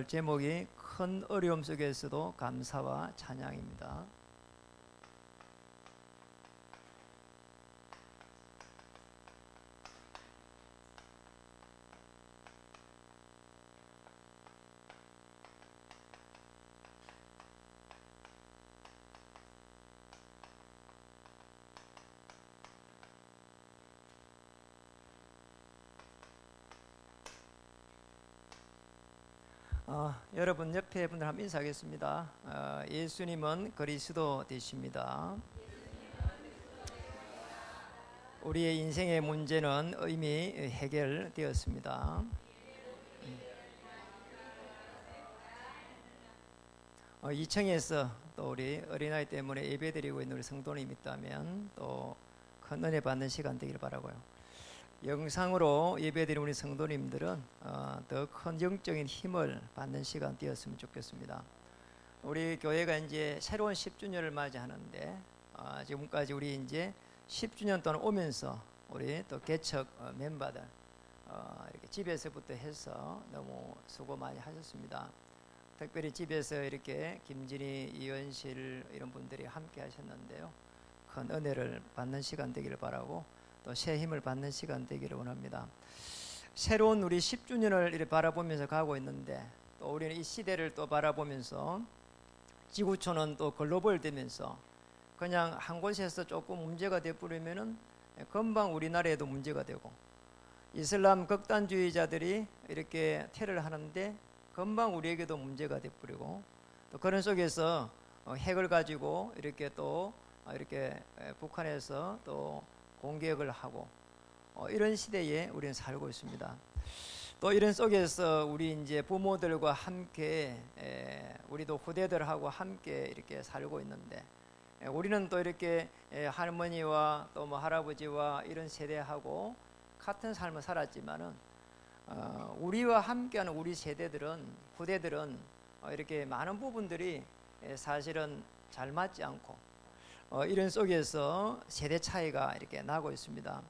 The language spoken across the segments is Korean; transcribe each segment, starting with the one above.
오늘 제목이 큰 어려움 속에서도 감사와 찬양입니다. 여러분 옆에 분들 한번 인사하겠습니다. 예수님은 그리스도 되십니다. 우리의 인생의 문제는 이미 해결되었습니다. 2층에서 또 우리 어린아이 때문에 예배드리고 있는 우리 성도님 있다면 또 큰 은혜 받는 시간 되기를 바라고요. 영상으로 예배드리는 우리 성도님들은 더 큰 영적인 힘을 받는 시간 되었으면 좋겠습니다. 우리 교회가 이제 새로운 10주년을 맞이하는데 지금까지 우리 이제 10주년 동안 오면서 우리 또 개척 멤버들 이렇게 집에서부터 해서 너무 수고 많이 하셨습니다. 특별히 집에서 이렇게 김진희, 이현실 이런 분들이 함께 하셨는데요. 큰 은혜를 받는 시간 되기를 바라고 또 새 힘을 받는 시간 되기를 원합니다. 새로운 우리 10주년을 이렇게 바라보면서 가고 있는데 또 우리는 이 시대를 또 바라보면서 지구촌은 또 글로벌 되면서 그냥 한 곳에서 조금 문제가 되어버리면은 금방 우리나라에도 문제가 되고 이슬람 극단주의자들이 이렇게 테러를 하는데 금방 우리에게도 문제가 되어버리고 또 그런 속에서 핵을 가지고 이렇게 또 이렇게 북한에서 또 공격을 하고 이런 시대에 우리는 살고 있습니다. 또 이런 속에서 우리 이제 부모들과 함께 우리도 후대들하고 함께 이렇게 살고 있는데 우리는 또 이렇게 할머니와 또 뭐 할아버지와 이런 세대하고 같은 삶을 살았지만은 우리와 함께하는 우리 세대들은 후대들은 이렇게 많은 부분들이 사실은 잘 맞지 않고 이런 속에서 세대 차이가 이렇게 나고 있습니다.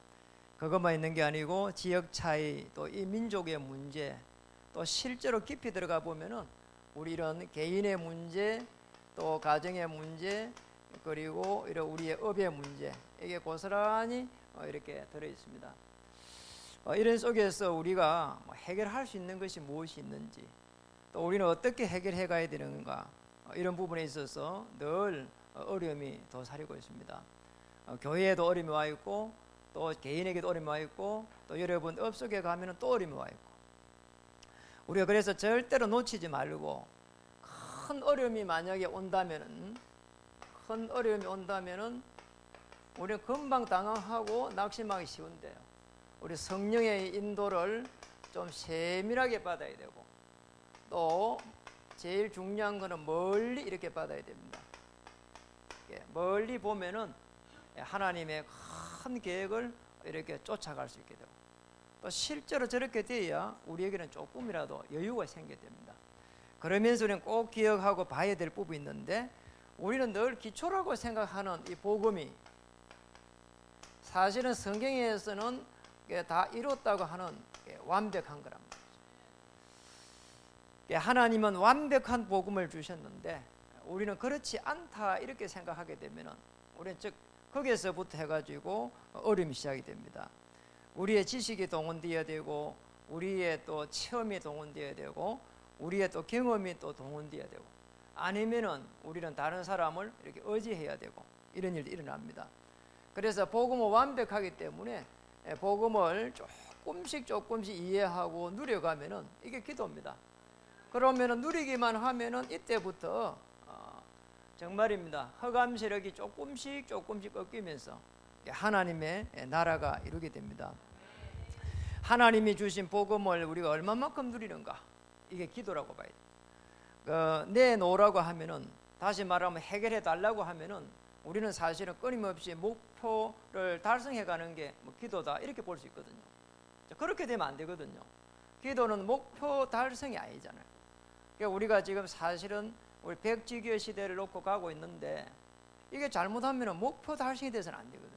그것만 있는 게 아니고 지역 차이 또 이 민족의 문제 또 실제로 깊이 들어가 보면은 우리 이런 개인의 문제 또 가정의 문제 그리고 이런 우리의 업의 문제 이게 고스란히 이렇게 들어 있습니다. 이런 속에서 우리가 해결할 수 있는 것이 무엇이 있는지 또 우리는 어떻게 해결해 가야 되는가 이런 부분에 있어서 늘 어려움이 도사리고 있습니다. 교회에도 어려움이 와 있고 또 개인에게도 어려움이 와 있고 또 여러분 업 속에 가면은 또 어려움이 와 있고 우리가 그래서 절대로 놓치지 말고 큰 어려움이 만약에 온다면은 우리는 금방 당황하고 낙심하기 쉬운데요. 우리 성령의 인도를 좀 세밀하게 받아야 되고 또 제일 중요한 거는 멀리 이렇게 받아야 됩니다. 멀리 보면은 하나님의 큰 계획을 이렇게 쫓아갈 수 있게 되고 또 실제로 저렇게 돼야 우리에게는 조금이라도 여유가 생기게 됩니다. 그러면서 우리는 꼭 기억하고 봐야 될 부분이 있는데 우리는 늘 기초라고 생각하는 이 복음이 사실은 성경에서는 다 이뤘다고 하는 완벽한 거랍니다. 하나님은 완벽한 복음을 주셨는데 우리는 그렇지 않다 이렇게 생각하게 되면은 우리는 즉 거기에서부터 해가지고 어려움이 시작이 됩니다. 우리의 지식이 동원되어야 되고 우리의 또 체험이 동원되어야 되고 우리의 또 경험이 또 동원되어야 되고 아니면은 우리는 다른 사람을 이렇게 의지해야 되고 이런 일이 일어납니다. 그래서 복음은 완벽하기 때문에 복음을 조금씩 이해하고 누려가면은 이게 기도입니다. 그러면은 누리기만 하면은 이때부터 정말입니다. 흑암 세력이 조금씩 꺾이면서 하나님의 나라가 이루게 됩니다. 하나님이 주신 복음을 우리가 얼마만큼 누리는가 이게 기도라고 봐야 돼요. 내놓으라고 하면은 다시 말하면 해결해 달라고 하면은 우리는 사실은 끊임없이 목표를 달성해가는 게 기도다 이렇게 볼 수 있거든요. 그렇게 되면 안 되거든요. 기도는 목표 달성이 아니잖아요. 그러니까 우리가 지금 사실은 우리 백지교 시대를 놓고 가고 있는데 이게 잘못하면 목표 달성이 돼서는 안 되거든요.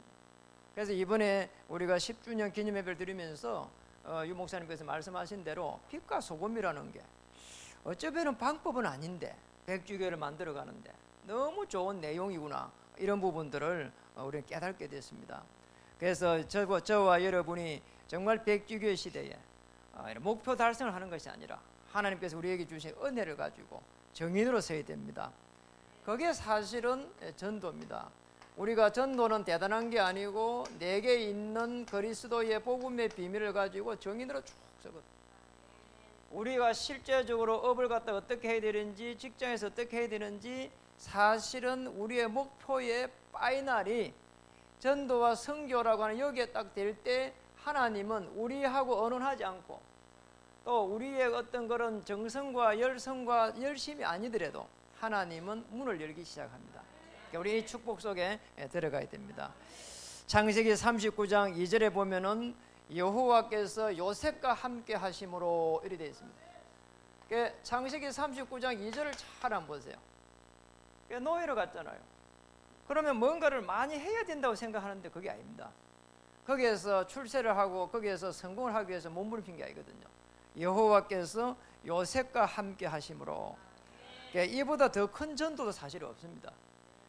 그래서 이번에 우리가 10주년 기념 예배를 드리면서 유 목사님께서 말씀하신 대로 빛과 소금이라는 게 어쩌면 방법은 아닌데 백주교를 만들어 가는데 너무 좋은 내용이구나, 이런 부분들을 우리는 깨닫게 됐습니다. 그래서 저와 여러분이 정말 백주교 시대에 목표 달성을 하는 것이 아니라 하나님께서 우리에게 주신 은혜를 가지고 정인으로 서야 됩니다. 그게 사실은 전도입니다. 우리가 전도는 대단한 게 아니고 내게 있는 그리스도의 복음의 비밀을 가지고 정인으로 쭉 서거든. 우리가 실제적으로 업을 갖다 어떻게 해야 되는지, 직장에서 어떻게 해야 되는지, 사실은 우리의 목표의 파이널이 전도와 선교라고 하는 여기에 딱 될 때 하나님은 우리하고 언언하지 않고 또 우리의 어떤 그런 정성과 열성과 열심이 아니더라도 하나님은 문을 열기 시작합니다. 우리 이 축복 속에 들어가야 됩니다. 창세기 39장 2절에 보면은 여호와께서 요셉과 함께 하심으로 이렇게 되어 있습니다. 창세기 39장 2절을 잘 한번 보세요. 노예로 갔잖아요. 그러면 뭔가를 많이 해야 된다고 생각하는데 그게 아닙니다. 거기에서 출세를 하고 거기에서 성공을 하기 위해서 몸부림친 게 아니거든요. 여호와께서 요셉과 함께 하심으로, 이보다 더 큰 전도도 사실 없습니다.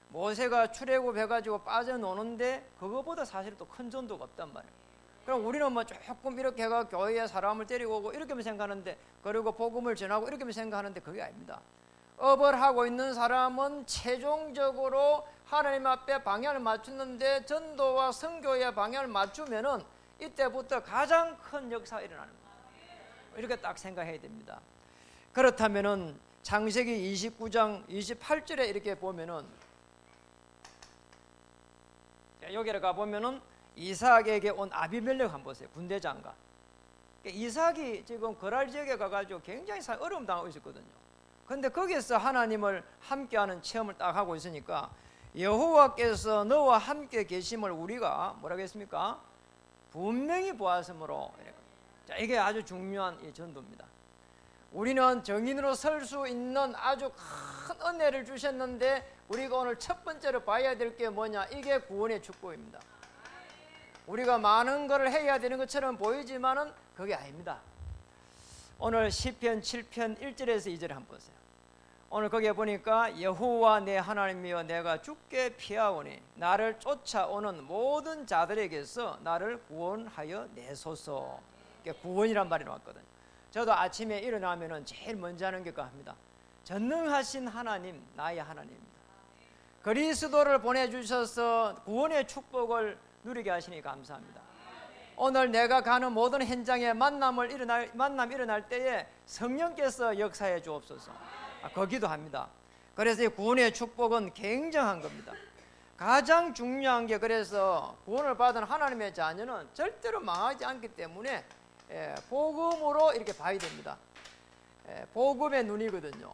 모세가 출애굽해가지고 빠져노는데 그거보다 사실 또 큰 전도가 없단 말이에요. 그럼 우리는 뭐 조금 이렇게 해가 교회에 사람을 데리고 오고 이렇게만 생각하는데, 그리고 복음을 전하고 이렇게만 생각하는데 그게 아닙니다. 업을 하고 있는 사람은 최종적으로 하나님 앞에 방향을 맞추는데 전도와 선교의 방향을 맞추면은 이때부터 가장 큰 역사가 일어나는 거예요. 이렇게 딱 생각해야 됩니다. 그렇다면은 창세기 29장 28절에 이렇게 보면은, 여기를 가보면은 이삭에게 온 아비멜렉 한번 보세요. 군대 장관. 이삭이 지금 거랄 지역에 가가지고 굉장히 어려움 당하고 있었거든요. 근데 거기서 하나님을 함께하는 체험을 딱 하고 있으니까 여호와께서 너와 함께 계심을 우리가 뭐라고 했습니까? 분명히 보았으므로. 자, 이게 아주 중요한 이 전도입니다. 우리는 정인으로 설 수 있는 아주 큰 은혜를 주셨는데 우리가 오늘 첫 번째로 봐야 될 게 뭐냐? 이게 구원의 축복입니다. 우리가 많은 것을 해야 되는 것처럼 보이지만은 그게 아닙니다. 오늘 시편 7편 1절에서 2절을 한번 보세요. 오늘 거기에 보니까 여호와 내 하나님이여 내가 주께 피하오니 나를 쫓아오는 모든 자들에게서 나를 구원하여 내소서. 구원이란 말이 나왔거든요. 저도 아침에 일어나면은 제일 먼저 하는 게 그겁니다. 전능하신 하나님, 나의 하나님입니다. 그리스도를 보내주셔서 구원의 축복을 누리게 하시니 감사합니다. 오늘 내가 가는 모든 현장에 만남 일어날 때에 성령께서 역사해 주옵소서. 거기도 합니다. 그래서 이 구원의 축복은 굉장한 겁니다. 가장 중요한 게, 그래서 구원을 받은 하나님의 자녀는 절대로 망하지 않기 때문에 복음으로 이렇게 봐야 됩니다. 복음의 눈이거든요.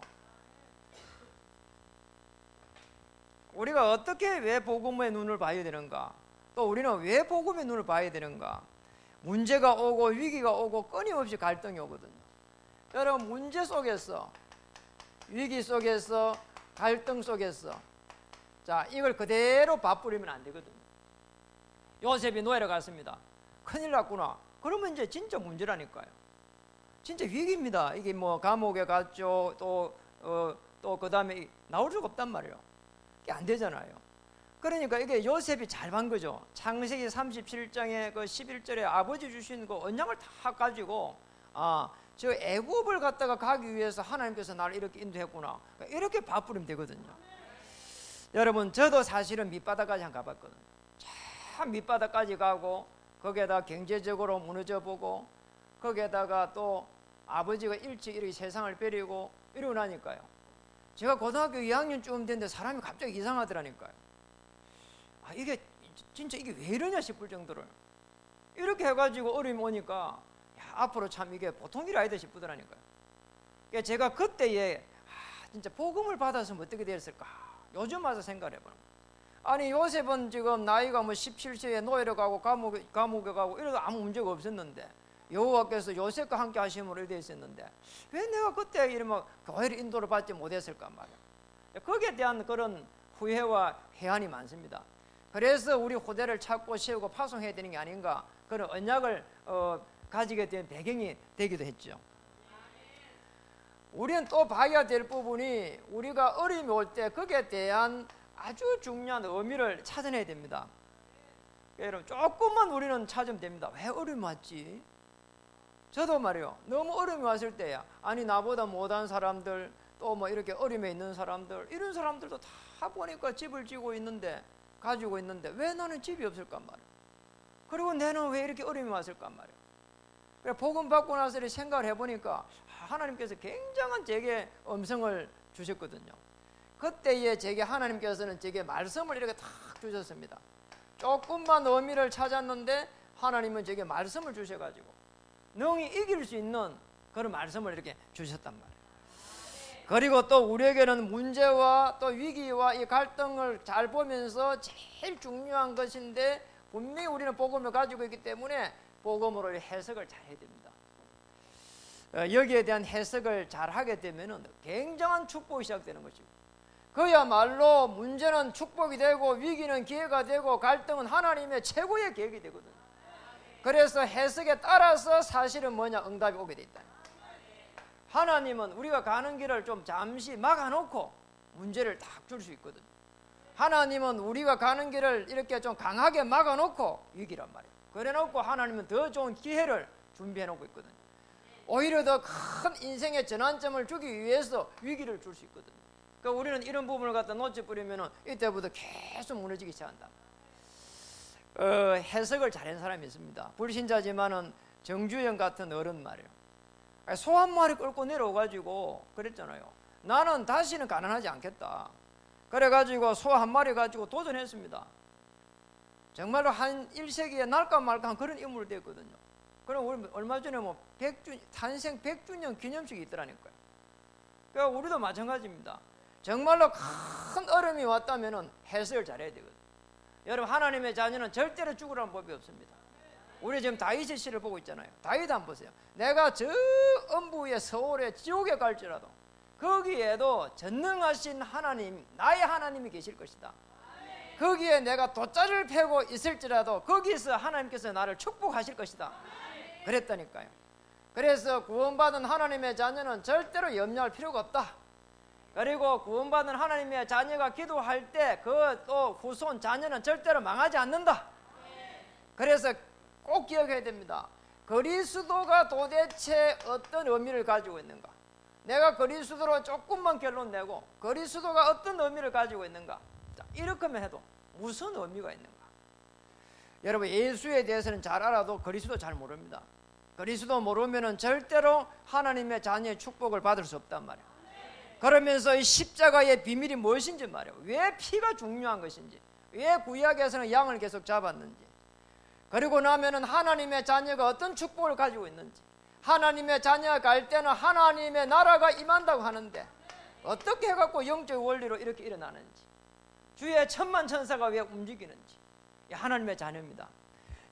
우리가 어떻게 왜 복음의 눈을 봐야 되는가? 또 우리는 왜 복음의 눈을 봐야 되는가? 문제가 오고 위기가 오고 끊임없이 갈등이 오거든요. 여러분, 문제 속에서, 위기 속에서, 갈등 속에서, 자, 이걸 그대로 밥뿌리면 안 되거든요. 요셉이 노예로 갔습니다. 큰일 났구나. 그러면 이제 진짜 문제라니까요. 진짜 위기입니다. 이게 뭐 감옥에 갔죠. 또 그 다음에 나올 수가 없단 말이에요. 이게 안 되잖아요. 그러니까 이게 요셉이 잘 반 거죠. 창세기 37장에 그 11절에 아버지 주신 그 언약을 다 가지고, 저 애굽을 갔다가 가기 위해서 하나님께서 나를 이렇게 인도했구나. 이렇게 밥뿌리면 되거든요. 여러분, 저도 사실은 밑바닥까지 한번 가봤거든요. 참 밑바닥까지 가고, 거기에다 경제적으로 무너져 보고, 거기에다가 또 아버지가 일찍 이렇게 세상을 버리고 이러고 나니까요. 제가 고등학교 2학년쯤 됐는데 사람이 갑자기 이상하더라니까요. 이게 진짜 이게 왜 이러냐 싶을 정도로 이렇게 해가지고 어려움이 오니까, 앞으로 참 이게 보통 일이 아니다 싶더라니까요. 그러니까 제가 그때에 진짜 복음을 받았으면 어떻게 됐을까? 요즘 와서 생각을 해보는 거예요. 아니, 요셉은 지금 나이가 뭐 17세에 노예로 가고 감옥에 가고 이래도 아무 문제가 없었는데, 여호와께서 요셉과 함께 하심으로 이렇게 있었는데 왜 내가 그때 이러면 교회를 인도를 받지 못했을까 말이야. 거기에 대한 그런 후회와 해안이 많습니다. 그래서 우리 후대를 찾고 세우고 파송해야 되는 게 아닌가, 그런 언약을 가지게 된 배경이 되기도 했죠. 우리는 또 봐야 될 부분이 우리가 어려움이 올 때 거기에 대한 아주 중요한 의미를 찾아내야 됩니다. 여러분 조금만 우리는 찾으면 됩니다. 왜 어려움이 왔지? 저도 말이요, 너무 어려움이 왔을 때야, 아니 나보다 못한 사람들, 또 뭐 이렇게 어려움에 있는 사람들, 이런 사람들도 다 보니까 집을 지고 있는데, 가지고 있는데 왜 나는 집이 없을까 말이야. 그리고 나는 왜 이렇게 어려움이 왔을까 말이야. 그래, 복음 받고 나서 생각을 해보니까 하나님께서 굉장한 제게 음성을 주셨거든요. 그때에 제게 하나님께서는 제게 말씀을 이렇게 탁 주셨습니다. 조금만 의미를 찾았는데 하나님은 제게 말씀을 주셔가지고 능히 이길 수 있는 그런 말씀을 이렇게 주셨단 말이에요. 그리고 또 우리에게는 문제와 또 위기와 이 갈등을 잘 보면서 제일 중요한 것인데, 분명히 우리는 복음을 가지고 있기 때문에 복음으로 해석을 잘 해야 됩니다. 여기에 대한 해석을 잘 하게 되면 굉장한 축복이 시작되는 것이고, 그야말로 문제는 축복이 되고 위기는 기회가 되고 갈등은 하나님의 최고의 계획이 되거든요. 그래서 해석에 따라서 사실은 뭐냐, 응답이 오게 돼 있다. 하나님은 우리가 가는 길을 좀 잠시 막아놓고 문제를 딱 줄 수 있거든요. 하나님은 우리가 가는 길을 이렇게 좀 강하게 막아놓고 위기란 말이에요. 그래놓고 하나님은 더 좋은 기회를 준비해놓고 있거든요. 오히려 더 큰 인생의 전환점을 주기 위해서 위기를 줄 수 있거든요. 그러니까 우리는 이런 부분을 갖다 놓쳐버리면 이때부터 계속 무너지기 시작한다. 해석을 잘한 사람이 있습니다. 불신자지만은 정주영 같은 어른 말이에요. 소 한 마리 끌고 내려와가지고 그랬잖아요. 나는 다시는 가난하지 않겠다. 그래가지고 소 한 마리 가지고 도전했습니다. 정말로 한 1세기에 날까 말까 한 그런 인물이 됐거든요. 그럼 우리 얼마 전에 뭐 탄생 100주년 기념식이 있더라니까요. 그러니까 우리도 마찬가지입니다. 정말로 큰 어려움이 왔다면 해석을 잘해야 되거든요. 여러분, 하나님의 자녀는 절대로 죽으라는 법이 없습니다. 우리 지금 다윗의 시를 보고 있잖아요. 다윗 한번 보세요. 내가 저 음부의 서울에 지옥에 갈지라도 거기에도 전능하신 하나님, 나의 하나님이 계실 것이다. 거기에 내가 돗자리를 펴고 있을지라도 거기서 하나님께서 나를 축복하실 것이다. 그랬다니까요. 그래서 구원받은 하나님의 자녀는 절대로 염려할 필요가 없다. 그리고 구원받은 하나님의 자녀가 기도할 때 그 또 후손 자녀는 절대로 망하지 않는다. 그래서 꼭 기억해야 됩니다. 그리스도가 도대체 어떤 의미를 가지고 있는가? 내가 그리스도로 조금만 결론 내고 그리스도가 어떤 의미를 가지고 있는가? 자, 이렇게만 해도 무슨 의미가 있는가? 여러분, 예수에 대해서는 잘 알아도 그리스도 잘 모릅니다. 그리스도 모르면은 절대로 하나님의 자녀의 축복을 받을 수 없단 말이에요. 그러면서 이 십자가의 비밀이 무엇인지 말이에요. 왜 피가 중요한 것인지, 왜 구약에서는 양을 계속 잡았는지, 그리고 나면은 하나님의 자녀가 어떤 축복을 가지고 있는지, 하나님의 자녀가 갈 때는 하나님의 나라가 임한다고 하는데 어떻게 해갖고 영적 원리로 이렇게 일어나는지, 주의 천만 천사가 왜 움직이는지, 하나님의 자녀입니다.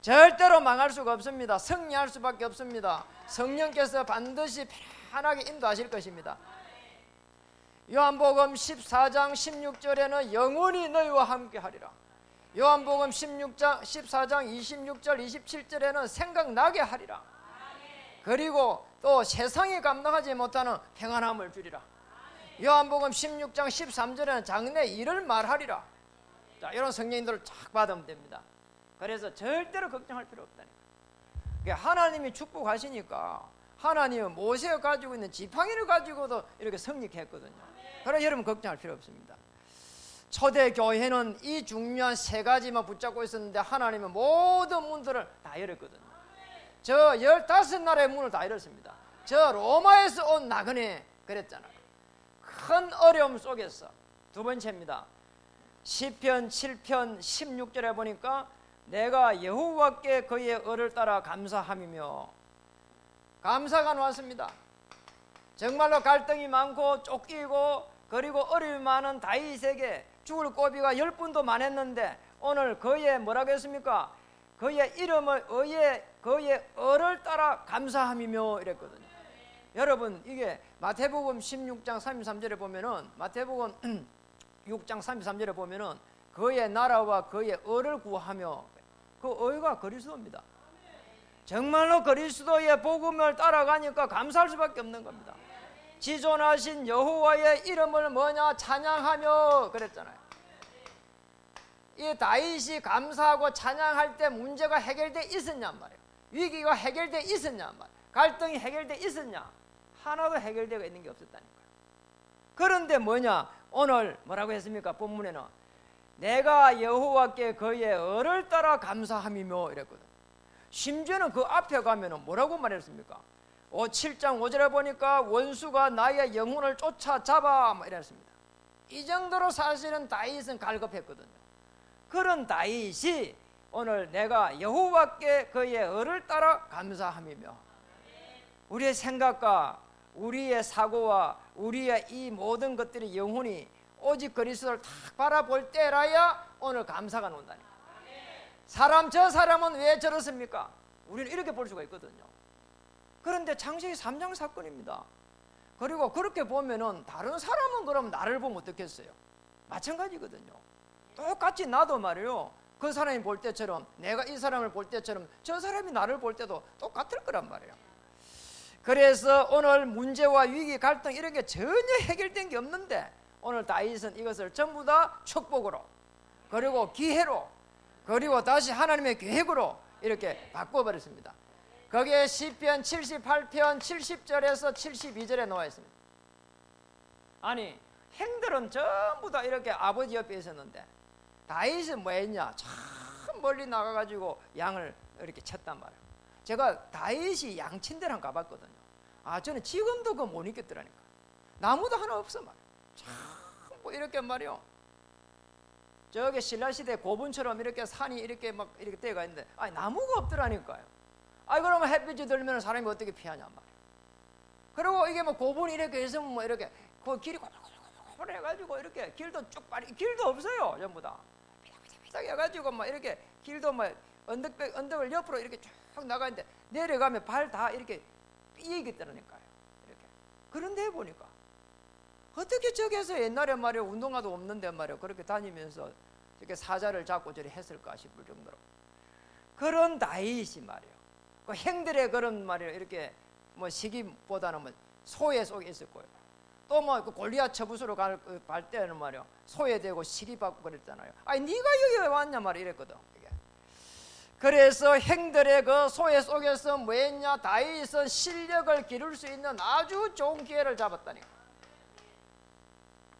절대로 망할 수가 없습니다. 승리할 수밖에 없습니다. 성령께서 반드시 편안하게 인도하실 것입니다. 요한복음 14장 16절에는 영원히 너희와 함께 하리라. 요한복음 14장 26절 27절에는 생각나게 하리라. 그리고 또 세상이 감당하지 못하는 평안함을 주리라. 요한복음 16장 13절에는 장래 일을 말하리라. 자, 이런 성령님들을 쫙 받으면 됩니다. 그래서 절대로 걱정할 필요 없다니까. 그러니까 하나님이 축복하시니까 하나님은 모세가 가지고 있는 지팡이를 가지고도 이렇게 승리했거든요. 그래서 여러분 걱정할 필요 없습니다. 초대교회는 이 중요한 세 가지만 붙잡고 있었는데 하나님은 모든 문들을 다 열었거든요. 저 15나라의 문을 다 열었습니다. 저 로마에서 온 나그네 그랬잖아요. 큰 어려움 속에서 두 번째입니다. 시편 7편 16절에 보니까 내가 여호와께 그의 의를 따라 감사함이며, 감사가 나왔습니다. 정말로 갈등이 많고 쫓기고 그리고 어려움이 많은 다윗에게 죽을 고비가 10분도 많았는데 오늘 그의 뭐라고 했습니까? 그의 이름을 그의 의를 따라 감사함이며 이랬거든요. 여러분, 이게 마태복음 16장 33절에 보면은, 마태복음 6장 33절에 보면은 그의 나라와 그의 의를 구하며, 그 의가 그리스도입니다. 정말로 그리스도의 복음을 따라가니까 감사할 수밖에 없는 겁니다. 지존하신 여호와의 이름을 뭐냐 찬양하며 그랬잖아요. 이 다윗이 감사하고 찬양할 때 문제가 해결돼 있었냔 말이에요. 위기가 해결돼 있었냔 말이에요. 갈등이 해결돼 있었냐? 하나도 해결되어 있는 게 없었다니까요. 그런데 뭐냐? 오늘 뭐라고 했습니까? 본문에는 내가 여호와께 그의 의를 따라 감사함이며 이랬거든. 심지어는 그 앞에 가면은 뭐라고 말했습니까? 7장 5절에 보니까 원수가 나의 영혼을 쫓아잡아 이랬습니다. 이 정도로 사실은 다윗은 갈급했거든요. 그런 다윗이 오늘 내가 여호와께 그의 의를 따라 감사함이며, 우리의 생각과 우리의 사고와 우리의 이 모든 것들이 영혼이 오직 그리스도를 딱 바라볼 때라야 오늘 감사가 논다니까. 사람 저 사람은 왜 저렇습니까? 우리는 이렇게 볼 수가 있거든요. 그런데 창세기 3장 사건입니다. 그리고 그렇게 보면은 다른 사람은 그럼 나를 보면 어떻겠어요? 마찬가지거든요. 똑같이 나도 말이에요. 그 사람이 볼 때처럼, 내가 이 사람을 볼 때처럼 저 사람이 나를 볼 때도 똑같을 거란 말이에요. 그래서 오늘 문제와 위기, 갈등 이런 게 전혀 해결된 게 없는데 오늘 다윗은 이것을 전부 다 축복으로, 그리고 기회로, 그리고 다시 하나님의 계획으로 이렇게 바꿔버렸습니다. 거기에 시편 78편 70절에서 72절에 나와 있습니다. 아니 행들은 전부 다 이렇게 아버지 옆에 있었는데 다윗은 뭐 했냐? 참 멀리 나가가지고 양을 이렇게 쳤단 말이에요. 제가 다윗이 양친대랑 가봤거든요. 저는 지금도 그거 못 잊겠더라니까. 나무도 하나 없어 말이에요. 참 뭐 이렇게 말이요. 저기 신라시대 고분처럼 이렇게 산이 이렇게 막 이렇게 떼가 있는데 나무가 없더라니까요. 그러면 햇빛이 들면 사람이 어떻게 피하냐 말이에요. 그리고 이게 뭐 고분이 이렇게 있으면 뭐 이렇게 그 길이 고불고불 해가지고 이렇게 길도 쭉 길도 없어요. 전부 다 비닥비닥 해가지고 막 이렇게 길도 막 언덕을 옆으로 이렇게 쭉 나가는데 내려가면 발 다 이렇게 삐겠더라니까요. 이렇게. 그런데 보니까 어떻게 저기서 옛날에 말이에요 운동화도 없는데 말이에요 그렇게 다니면서 이렇게 사자를 잡고 저리 했을까 싶을 정도로 그런 다윗이 말이에요. 그 행들의 그런 말이에요 이렇게 뭐 시기보다는 뭐 소외 속에 있을 거예요. 또 뭐 그 골리앗 처부수로 갈 때는 말이에요 소외되고 시기받고 그랬잖아요. 네가 여기 왜 왔냐 말이에요 이랬거든. 그래서 행들의 그 소외 속에서 뭐 했냐? 다윗은 실력을 기를 수 있는 아주 좋은 기회를 잡았다니까.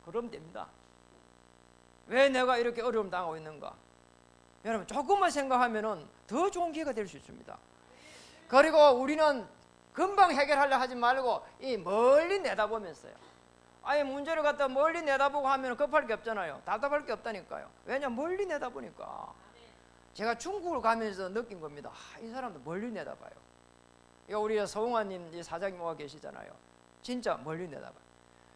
그럼 됩니다. 왜 내가 이렇게 어려움 당하고 있는가? 여러분 조금만 생각하면은 더 좋은 기회가 될 수 있습니다. 그리고 우리는 금방 해결하려 하지 말고 이 멀리 내다보면서요. 문제를 갖다 멀리 내다보고 하면 급할 게 없잖아요. 답답할 게 없다니까요. 왜냐 멀리 내다보니까. 제가 중국을 가면서 느낀 겁니다. 이 사람도 멀리 내다봐요. 우리 서웅아님 사장님 와 계시잖아요. 진짜 멀리 내다봐요.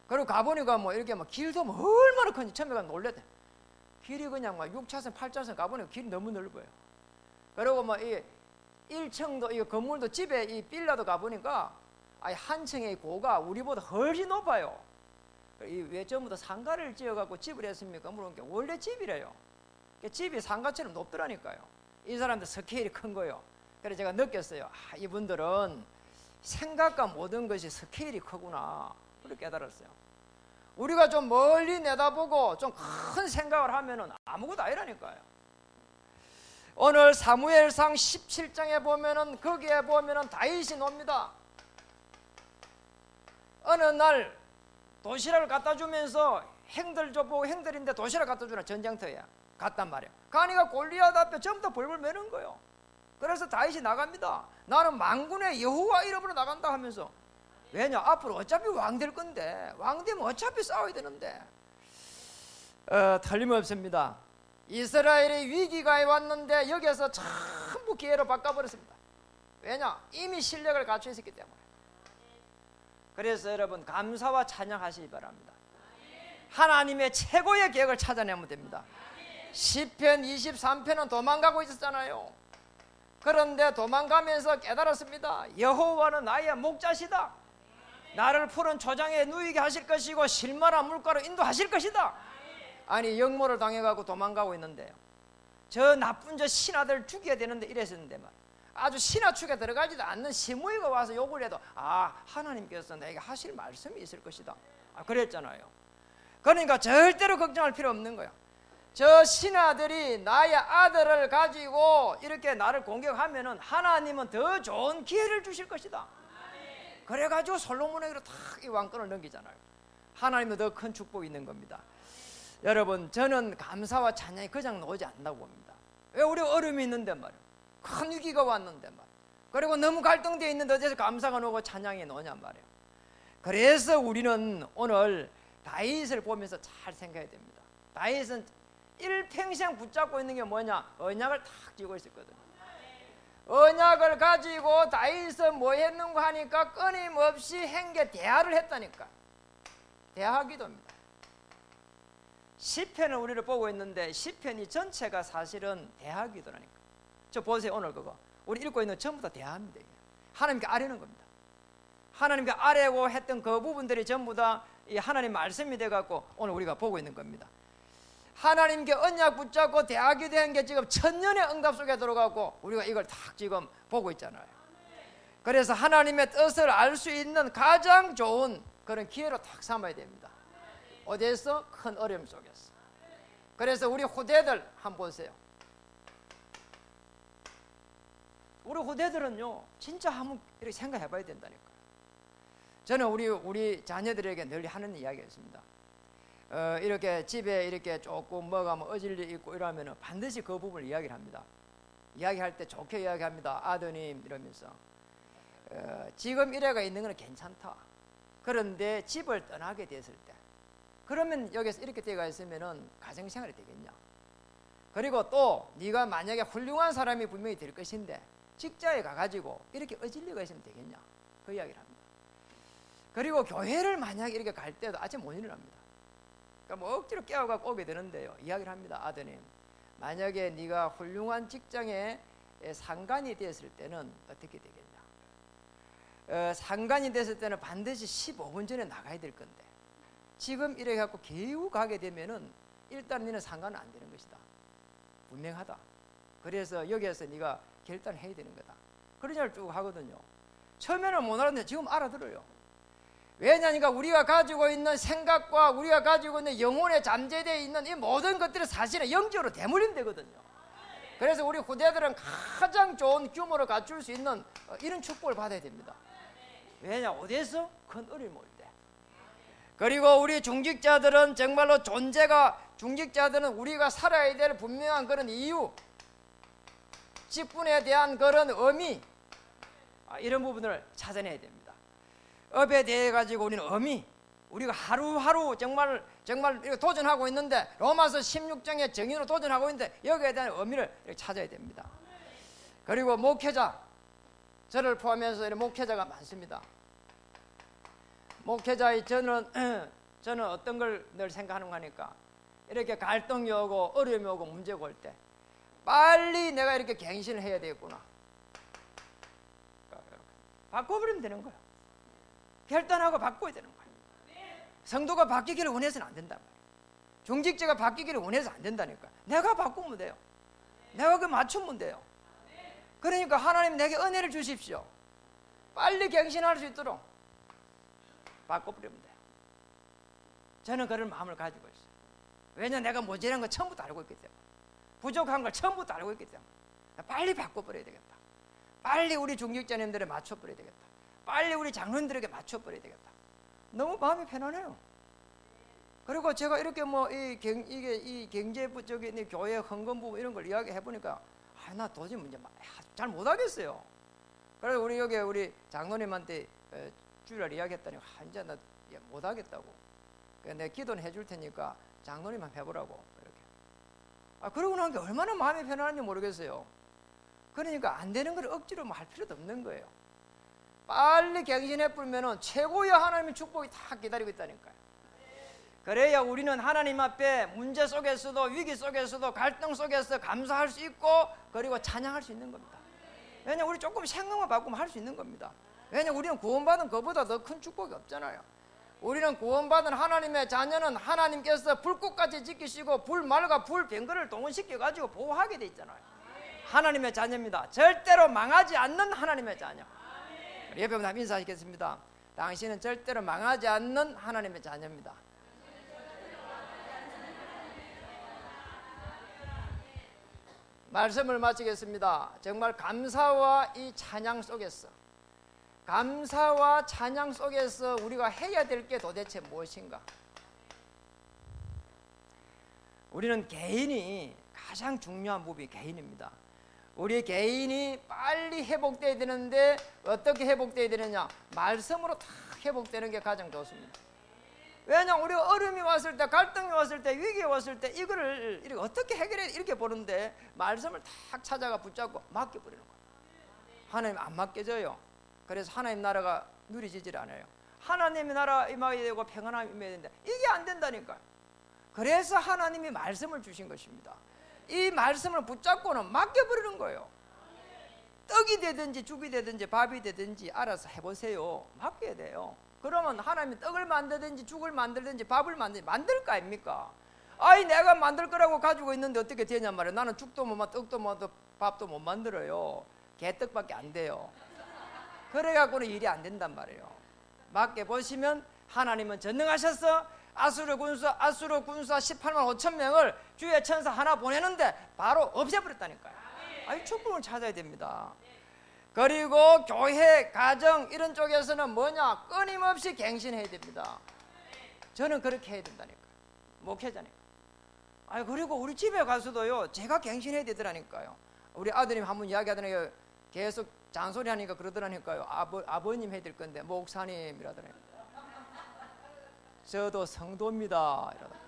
그리고 가보니까 뭐 이렇게 막 길도 뭐 얼마나 큰지 처음에 가면 놀랬대. 길이 그냥 막 6차선, 8차선 가보니까 길이 너무 넓어요. 그리고 뭐 이 1층도 이 건물도 집에 이 빌라도 가보니까 한 층의 고가 우리보다 훨씬 높아요. 왜 전부 다 상가를 지어갖고 집을 했습니까? 물어보니까 원래 집이래요. 집이 상가처럼 높더라니까요. 이 사람들 스케일이 큰 거예요. 그래서 제가 느꼈어요. 이분들은 생각과 모든 것이 스케일이 크구나. 그렇게 깨달았어요. 우리가 좀 멀리 내다보고 좀 큰 생각을 하면은 아무것도 아니라니까요. 오늘 사무엘상 17장에 보면은 거기에 보면은 다윗이 놉니다. 어느 날 도시락을 갖다 주면서 행들 보고 행들인데 도시락 갖다 주나 전쟁터에 갔단 말이에요. 가니까 골리앗 앞에 전부 다 벌벌 매는 거예요. 그래서 다윗이 나갑니다. 나는 만군의 여호와 이름으로 나간다 하면서. 왜냐? 앞으로 어차피 왕 될 건데 왕 되면 어차피 싸워야 되는데 틀림없습니다. 이스라엘의 위기가 왔는데 여기에서 전부 기회로 바꿔버렸습니다. 왜냐? 이미 실력을 갖추어 있었기 때문에. 그래서 여러분 감사와 찬양하시기 바랍니다. 하나님의 최고의 계획을 찾아내면 됩니다. 시편 23편은 도망가고 있었잖아요. 그런데 도망가면서 깨달았습니다. 여호와는 나의 목자시다. 나를 푸른 초장에 누이게 하실 것이고 실만한 물가로 인도하실 것이다. 역모를 당해가고 도망가고 있는데요. 저 나쁜 저 신하들 죽여야 되는데 이랬었는데 아주 신화축에 들어가지도 않는 시므이가 와서 욕을 해도 하나님께서 내게 하실 말씀이 있을 것이다, 그랬잖아요. 그러니까 절대로 걱정할 필요 없는 거야. 저 신하들이 나의 아들을 가지고 이렇게 나를 공격하면은 하나님은 더 좋은 기회를 주실 것이다. 그래가지고 솔로몬에게로 탁 이 왕권을 넘기잖아요. 하나님은 더 큰 축복이 있는 겁니다. 여러분, 저는 감사와 찬양이 그냥 나오지 않는다고 봅니다. 왜? 우리 어려움이 있는데 말이에요. 큰 위기가 왔는데 말이에요. 그리고 너무 갈등되어 있는데 어디서 감사가 나오고 찬양이 나오냔 말이에요. 그래서 우리는 오늘 다윗을 보면서 잘 생각해야 됩니다. 다윗은 일평생 붙잡고 있는 게 뭐냐? 언약을 탁 쥐고 있었거든요. 언약을 가지고 다윗은 뭐 했는가 하니까 끊임없이 행계 대화를 했다니까. 대화 기도입니다. 시편을 우리를 보고 있는데 시편이 전체가 사실은 대화 기도라니까. 저 보세요, 오늘 그거 우리 읽고 있는 전부 다 대화입니다. 하나님께 아뢰는 겁니다. 하나님께 아뢰고 했던 그 부분들이 전부 다 이 하나님 말씀이 돼갖고 오늘 우리가 보고 있는 겁니다. 하나님께 언약 붙잡고 대화 기도한 게 지금 천년의 응답 속에 들어가고 우리가 이걸 탁 지금 보고 있잖아요. 그래서 하나님의 뜻을 알 수 있는 가장 좋은 그런 기회로 탁 삼아야 됩니다. 어디에서? 큰 어려움 속에서. 그래서 우리 후대들 한번 보세요. 우리 후대들은요 진짜 한번 이렇게 생각해 봐야 된다니까요. 저는 우리 자녀들에게 늘 하는 이야기가 있습니다. 이렇게 집에 이렇게 조금 뭐가 뭐 어질리 있고 이러면 반드시 그 부분을 이야기를 합니다. 이야기할 때 좋게 이야기합니다. 아드님 이러면서 지금 이래가 있는 건 괜찮다. 그런데 집을 떠나게 됐을 때 그러면 여기서 이렇게 되어 있으면은 가정생활이 되겠냐. 그리고 또 네가 만약에 훌륭한 사람이 분명히 될 것인데 직장에 가가지고 이렇게 어질리가 있으면 되겠냐. 그 이야기를 합니다. 그리고 교회를 만약에 이렇게 갈 때도 아직 못 일어납니다. 그러니까 뭐 억지로 깨워갖고 오게 되는데요. 이야기를 합니다. 아드님, 만약에 네가 훌륭한 직장에 상관이 됐을 때는 어떻게 되겠냐. 상관이 됐을 때는 반드시 15분 전에 나가야 될 건데 지금 이래 갖고 개우 가게 되면은 일단 너는 상관은 안 되는 것이다. 분명하다. 그래서 여기에서 네가 결단을 해야 되는 거다. 그런 얘기를 쭉 하거든요. 처음에는 못 알았는데 지금 알아들어요. 왜냐니까 우리가 가지고 있는 생각과 우리가 가지고 있는 영혼에 잠재되어 있는 이 모든 것들이 사실은 영적으로 대물림 되거든요. 그래서 우리 후대들은 가장 좋은 규모를 갖출 수 있는 이런 축복을 받아야 됩니다. 왜냐? 어디에서? 큰 어려움이 올 때. 그리고 우리 중직자들은 정말로 중직자들은 우리가 살아야 될 분명한 그런 이유, 직분에 대한 그런 의미, 이런 부분을 찾아내야 됩니다. 업에 대해 가지고 우리는 의미, 우리가 하루하루 정말 도전하고 있는데 로마서 16장의 정의로 도전하고 있는데 여기에 대한 의미를 찾아야 됩니다. 그리고 목회자, 저를 포함해서 이런 목회자가 많습니다. 목회자의 저는 어떤 걸 늘 생각하는가 하니까 이렇게 갈등이 오고 어려움이 오고 문제가 올 때 빨리 내가 이렇게 갱신을 해야 되겠구나. 바꿔버리면 되는 거야. 결단하고 바꿔야 되는 거야. 성도가 바뀌기를 원해서는 안 된단 말이야. 중직자가 바뀌기를 원해서 안 된다니까. 내가 바꾸면 돼요. 내가 그 맞추면 돼요. 그러니까 하나님 내게 은혜를 주십시오. 빨리 갱신할 수 있도록 바꿔버리면 돼요. 저는 그런 마음을 가지고 있어요. 왜냐하면 내가 모자란 거 처음부터 알고 있기 때문에, 부족한 걸 처음부터 알고 있기 때문에 빨리 바꿔버려야 되겠다. 빨리 우리 중직자님들에 맞춰버려야 되겠다. 빨리 우리 장로님들에게 맞춰버려야 되겠다. 너무 마음이 편안해요. 그리고 제가 이렇게 이 경제부적인 교회 헌금 부분 이런 걸 이야기해 보니까 나 도저히 잘 못하겠어요. 그래서 우리 장로님한테 주일날 이야기했더니 이제 나 못하겠다고. 내가 기도는 해줄 테니까 장로님만 해보라고 이렇게. 그러고 난 게 얼마나 마음이 편안한지 모르겠어요. 그러니까 안 되는 걸 억지로 할 필요도 없는 거예요. 빨리 갱신해 뿌리면은 최고의 하나님의 축복이 다 기다리고 있다니까요. 그래야 우리는 하나님 앞에 문제 속에서도 위기 속에서도 갈등 속에서 감사할 수 있고 그리고 찬양할 수 있는 겁니다. 왜냐하면 우리 조금 생각만 바꾸면 할 수 있는 겁니다. 왜냐하면 우리는 구원받은 것보다 더 큰 축복이 없잖아요. 우리는 구원받은 하나님의 자녀는 하나님께서 불꽃같이 지키시고 불말과 불병거를 동원시켜가지고 보호하게 돼 있잖아요. 하나님의 자녀입니다. 절대로 망하지 않는 하나님의 자녀. 우리 옆에 분들 인사하시겠습니다. 당신은 절대로 망하지 않는 하나님의 자녀입니다. 말씀을 마치겠습니다. 정말 감사와 이 찬양 속에서, 감사와 찬양 속에서 우리가 해야 될 게 도대체 무엇인가? 우리는 개인이 가장 중요한 부분이 개인입니다. 우리 개인이 빨리 회복돼야 되는데 어떻게 회복돼야 되느냐? 말씀으로 다 회복되는 게 가장 좋습니다. 왜냐, 우리가 어려움이 왔을 때, 갈등이 왔을 때, 위기가 왔을 때 이거를 이렇게 어떻게 해결해 이렇게 보는데 말씀을 탁 찾아가 붙잡고 맡겨버리는 거예요. 하나님 안 맡겨져요. 그래서 하나님 나라가 누리지질 않아요. 하나님의 나라 임하게 되고 평안함이 임해야 되는데 이게 안 된다니까요. 그래서 하나님이 말씀을 주신 것입니다. 이 말씀을 붙잡고는 맡겨버리는 거예요. 떡이 되든지 죽이 되든지 밥이 되든지 알아서 해보세요. 맡겨야 돼요. 그러면 하나님이 떡을 만들든지 죽을 만들든지 밥을 만들 거 아닙니까? 아이, 내가 만들 거라고 가지고 있는데 어떻게 되냔 말이에요. 나는 죽도 못 만들어, 떡도 못 만들어, 밥도 못 만들어요. 개떡밖에 안 돼요. 그래갖고는 일이 안 된단 말이에요. 맡겨보시면 하나님은 전능하셔서 아수르 군사 18만 5천 명을 주의 천사 하나 보내는데 바로 없애버렸다니까요. 아이, 축복을 찾아야 됩니다. 그리고 교회, 가정 이런 쪽에서는 뭐냐? 끊임없이 갱신해야 됩니다. 저는 그렇게 해야 된다니까요. 목회자니까. 아니, 그리고 우리 집에 가서도요, 제가 갱신해야 되더라니까요. 우리 아드님 한 번 이야기하더니 계속 잔소리 하니까 그러더라니까요. 아버님 해야 될 건데 목사님이라더라니까요. 저도 성도입니다 이러더라고요.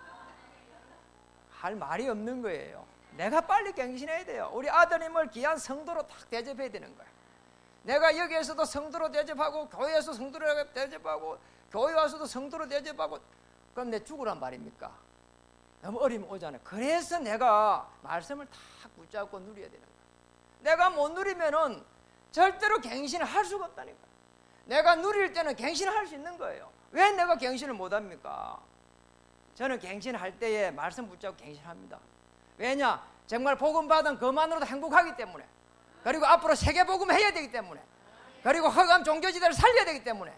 할 말이 없는 거예요. 내가 빨리 갱신해야 돼요. 우리 아드님을 귀한 성도로 딱 대접해야 되는 거예요. 내가 여기에서도 성도로 대접하고 교회에서 성도로 대접하고 교회 와서도 성도로 대접하고, 그럼 내 죽으란 말입니까? 너무 어려움 오잖아요. 그래서 내가 말씀을 딱 붙잡고 누려야 되는 거예요. 내가 못 누리면은 절대로 갱신을 할 수가 없다니까. 내가 누릴 때는 갱신을 할 수 있는 거예요. 왜 내가 갱신을 못 합니까? 저는 갱신할 때에 말씀 붙잡고 갱신합니다. 왜냐? 정말 복음 받은 그만으로도 행복하기 때문에, 그리고 앞으로 세계복음 해야 되기 때문에, 그리고 허감 종교지대를 살려야 되기 때문에,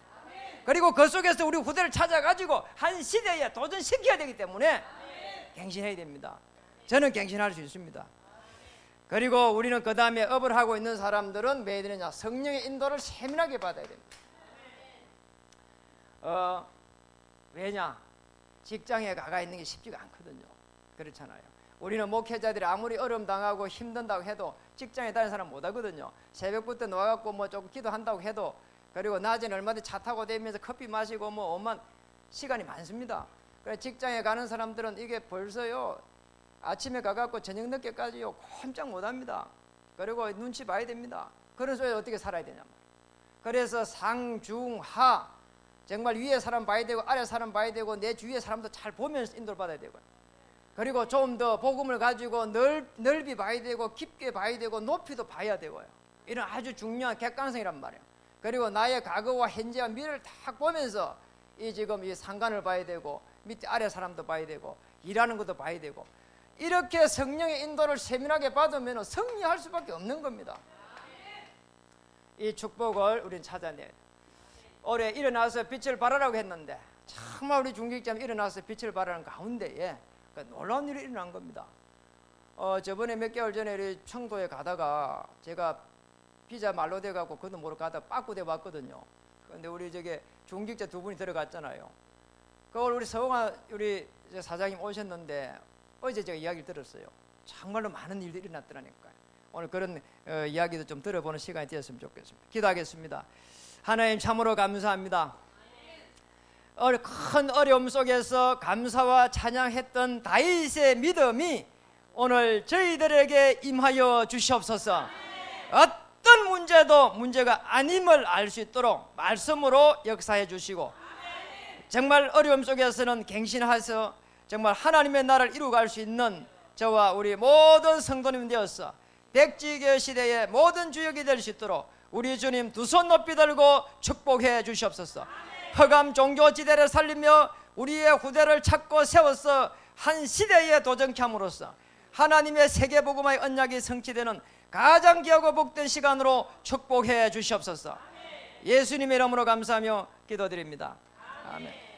그리고 그 속에서 우리 후대를 찾아가지고 한 시대에 도전시켜야 되기 때문에 갱신해야 됩니다. 저는 갱신할 수 있습니다. 그리고 우리는 그 다음에 업을 하고 있는 사람들은 왜 되느냐? 성령의 인도를 세밀하게 받아야 됩니다. 왜냐? 직장에 가가 있는 게 쉽지가 않거든요. 그렇잖아요. 우리는 목회자들이 아무리 어려움 당하고 힘든다고 해도 직장에 다니는 사람 못 하거든요. 새벽부터 나와갖고 뭐 조금 기도한다고 해도, 그리고 낮에는 얼마든지 차 타고 다니면서 커피 마시고 뭐 오만 시간이 많습니다. 그래, 직장에 가는 사람들은 이게 벌써요, 아침에 가갖고 저녁 늦게까지요 꼼짝 못합니다. 그리고 눈치 봐야 됩니다. 그런 소리에 어떻게 살아야 되냐. 그래서 상중하, 정말 위에 사람 봐야 되고 아래 사람 봐야 되고 내 주위의 사람도 잘 보면서 인도를 받아야 되고요. 그리고 좀 더 복음을 가지고 넓이 봐야 되고 깊게 봐야 되고 높이도 봐야 되고요. 이런 아주 중요한 객관성이란 말이에요. 그리고 나의 과거와 현재와 미래를 딱 보면서 지금 이 상관을 봐야 되고 밑에 아래 사람도 봐야 되고 일하는 것도 봐야 되고, 이렇게 성령의 인도를 세밀하게 받으면 승리할 수밖에 없는 겁니다. 이 축복을 우리는 찾아내야 돼요. 올해 일어나서 빛을 발하라고 했는데 정말 우리 중직자님 일어나서 빛을 발하는 가운데에 놀라운 일이 일어난 겁니다. 저번에 몇 개월 전에 우리 청도에 가다가 제가 비자 말로 돼갖고 그도 모르고 가다가 빠꾸돼 왔거든요. 근데 우리 저게 중직자 두 분이 들어갔잖아요. 그걸 우리 서홍아 우리 사장님 오셨는데 어제 제가 이야기를 들었어요. 정말로 많은 일들이 일어났더라니까요. 오늘 그런 이야기도 좀 들어보는 시간이 되었으면 좋겠습니다. 기도하겠습니다. 하나님 참으로 감사합니다. 큰 어려움 속에서 감사와 찬양했던 다윗의 믿음이 오늘 저희들에게 임하여 주시옵소서. 어떤 문제도 문제가 아님을 알 수 있도록 말씀으로 역사해 주시고, 정말 어려움 속에서는 갱신하셔서 정말 하나님의 나라를 이루어갈 수 있는 저와 우리 모든 성도님 되어서 백지교 시대의 모든 주역이 될 수 있도록 우리 주님 두 손 높이 들고 축복해 주시옵소서. 허감 종교지대를 살리며 우리의 후대를 찾고 세워서 한 시대에 도전케 함으로써 하나님의 세계복음의 언약이 성취되는 가장 귀하고 복된 시간으로 축복해 주시옵소서. 예수님의 이름으로 감사하며 기도드립니다. 아멘.